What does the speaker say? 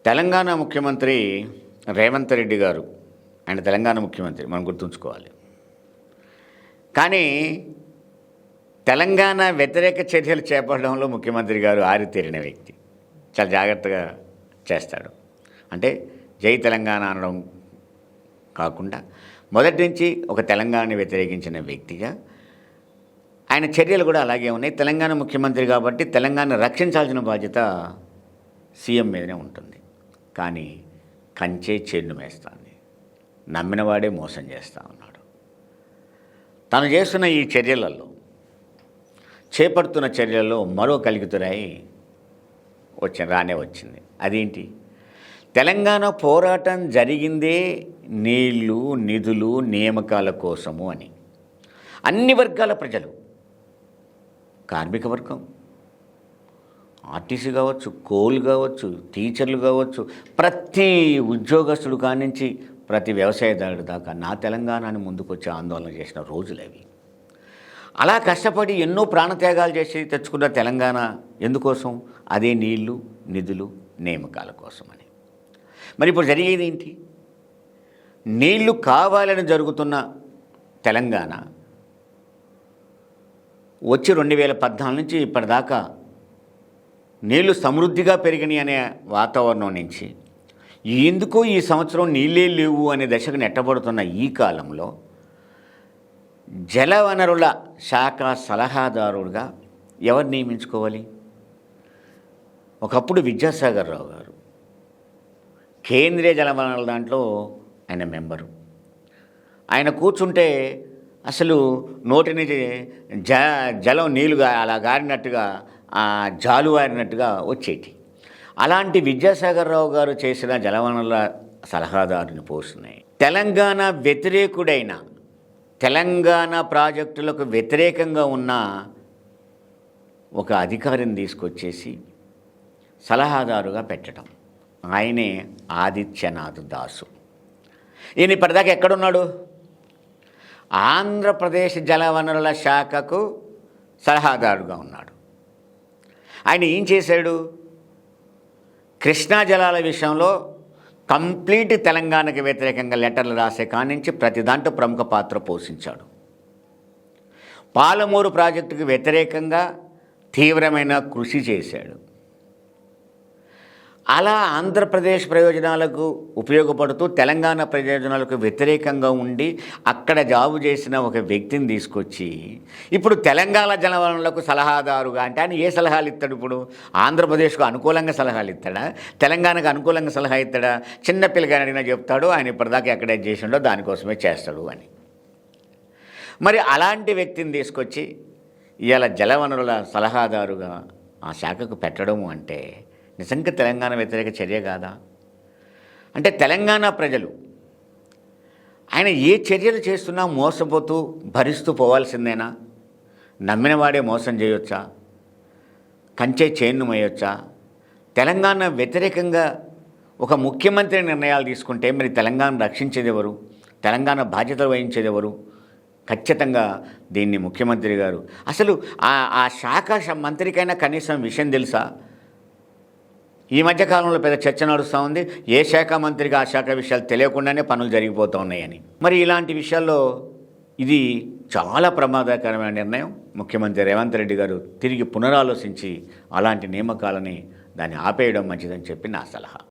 తెలంగాణ ముఖ్యమంత్రి రేవంత్ రెడ్డి గారు ఆయన తెలంగాణ ముఖ్యమంత్రి మనం గుర్తుంచుకోవాలి. కానీ తెలంగాణ వ్యతిరేక చర్యలు చేపట్టడంలో ముఖ్యమంత్రి గారు ఆరితేరిన వ్యక్తి. చాలా జాగ్రత్తగా చేస్తాడు. అంటే జై తెలంగాణ అనడం కాకుండా మొదటి నుంచి ఒక తెలంగాణని వ్యతిరేకించిన వ్యక్తిగా ఆయన చర్యలు కూడా అలాగే ఉన్నాయి. తెలంగాణ ముఖ్యమంత్రి కాబట్టి తెలంగాణ రక్షించాల్సిన బాధ్యత సీఎం మీదనే ఉంటుంది. కానీ కంచే చేను మేస్తాన్ని నమ్మినవాడే మోసం చేస్తూ ఉన్నాడు. తను చేస్తున్న ఈ చర్యలలో చేపడుతున్న చర్యల్లో మరో కలిగితురాయి వచ్చింది. అదేంటి? తెలంగాణ పోరాటం జరిగిందే నీళ్లు, నిధులు, నియామకాల కోసము అని. అన్ని వర్గాల ప్రజలు, కార్మిక వర్గం, ఆర్టీసీ కావచ్చు, కోల్ కావచ్చు, టీచర్లు కావచ్చు, ప్రతి ఉద్యోగస్తుడు కానించి ప్రతి వ్యవసాయదారుడు దాకా నా తెలంగాణని ముందుకొచ్చి ఆందోళన చేసిన రోజులు అవి. అలా కష్టపడి ఎన్నో ప్రాణత్యాగాలు చేసి తెచ్చుకున్న తెలంగాణ ఎందుకోసం? అదే నీళ్లు, నిధులు, నియామకాల కోసమని. మరి ఇప్పుడు జరిగేది ఏంటి? నీళ్లు కావాలని జరుగుతున్న తెలంగాణ వచ్చి 2014 నుంచి ఇప్పటిదాకా నీళ్లు సమృద్ధిగా పెరిగినాయి అనే వాతావరణం నుంచి ఎందుకో ఈ సంవత్సరం నీళ్ళే లేవు అనే దశకు నెట్టబడుతున్న ఈ కాలంలో జలవనరుల శాఖ సలహాదారుడుగా ఎవరు నియమించుకోవాలి? ఒకప్పుడు విద్యాసాగర్ రావు గారు కేంద్రీయ జలవనరుల దాంట్లో ఆయన మెంబరు. ఆయన కూర్చుంటే అసలు నోటి నుంచి జలం నీళ్లుగా అలా గారినట్టుగా జాలువారినట్టుగా వచ్చేటి. అలాంటి విద్యాసాగర్ రావు గారు చేసిన జలవనరుల సలహాదారుని పోస్తున్నాయి. తెలంగాణ వ్యతిరేకుడైన, తెలంగాణ ప్రాజెక్టులకు వ్యతిరేకంగా ఉన్న ఒక అధికారిని తీసుకొచ్చేసి సలహాదారుగా పెట్టడం. ఆయనే ఆదిత్యనాథ్ దాసు. ఈయన ఇప్పటిదాకా ఎక్కడున్నాడు? ఆంధ్రప్రదేశ్ జలవనరుల శాఖకు సలహాదారుగా ఉన్నాడు. ఆయన ఏం చేశాడు? కృష్ణా జలాల విషయంలో కంప్లీట్ తెలంగాణకు వ్యతిరేకంగా లెటర్లు రాసే కానించి ప్రతి దాంట్లో ప్రముఖ పాత్ర పోషించాడు. పాలమూరు ప్రాజెక్టుకు వ్యతిరేకంగా తీవ్రమైన కృషి చేశాడు. అలా ఆంధ్రప్రదేశ్ ప్రయోజనాలకు ఉపయోగపడుతూ తెలంగాణ ప్రయోజనాలకు వ్యతిరేకంగా ఉండి అక్కడ జాబు చేసిన ఒక వ్యక్తిని తీసుకొచ్చి ఇప్పుడు తెలంగాణ జలవనరులకు సలహాదారుగా అంటే ఆయన ఏ సలహాలు ఇస్తాడు? ఇప్పుడు ఆంధ్రప్రదేశ్కు అనుకూలంగా సలహాలు ఇస్తాడా? తెలంగాణకు అనుకూలంగా సలహా ఇస్తాడా? చిన్నపిల్లగాని అడిగినా చెప్తాడు ఆయన ఇప్పటిదాకా ఎక్కడే చేసిండో దానికోసమే చేస్తాడు అని. మరి అలాంటి వ్యక్తిని తీసుకొచ్చి ఇవాళ జలవనరుల సలహాదారుగా ఆ శాఖకు పెట్టడము అంటే నిజంగా తెలంగాణ వ్యతిరేక చర్య కాదా? అంటే తెలంగాణ ప్రజలు ఆయన ఏ చర్యలు చేస్తున్నా మోసపోతూ భరిస్తూ పోవాల్సిందేనా? నమ్మినవాడే మోసం చేయొచ్చా? కంచే చేన్ను మోయొచ్చా? తెలంగాణ వ్యతిరేకంగా ఒక ముఖ్యమంత్రి నిర్ణయాలు తీసుకుంటే మరి తెలంగాణ రక్షించేది ఎవరు? తెలంగాణ బాధ్యతలు వహించేది ఎవరు? ఖచ్చితంగా దీన్ని ముఖ్యమంత్రి గారు అసలు ఆ శాఖ మంత్రికైనా కనీసం విషయం తెలుసా? ఈ మధ్యకాలంలో పెద్ద చర్చ నడుస్తూ ఉంది. ఏ శాఖ మంత్రికి ఆ శాఖ విషయాలు తెలియకుండానే పనులు జరిగిపోతూ ఉన్నాయని. మరి ఇలాంటి విషయాల్లో ఇది చాలా ప్రమాదకరమైన నిర్ణయం. ముఖ్యమంత్రి రేవంత్ రెడ్డి గారు తిరిగి పునరాలోచించి అలాంటి నియామకాలని దాన్ని ఆపేయడం మంచిదని చెప్పి నా సలహా.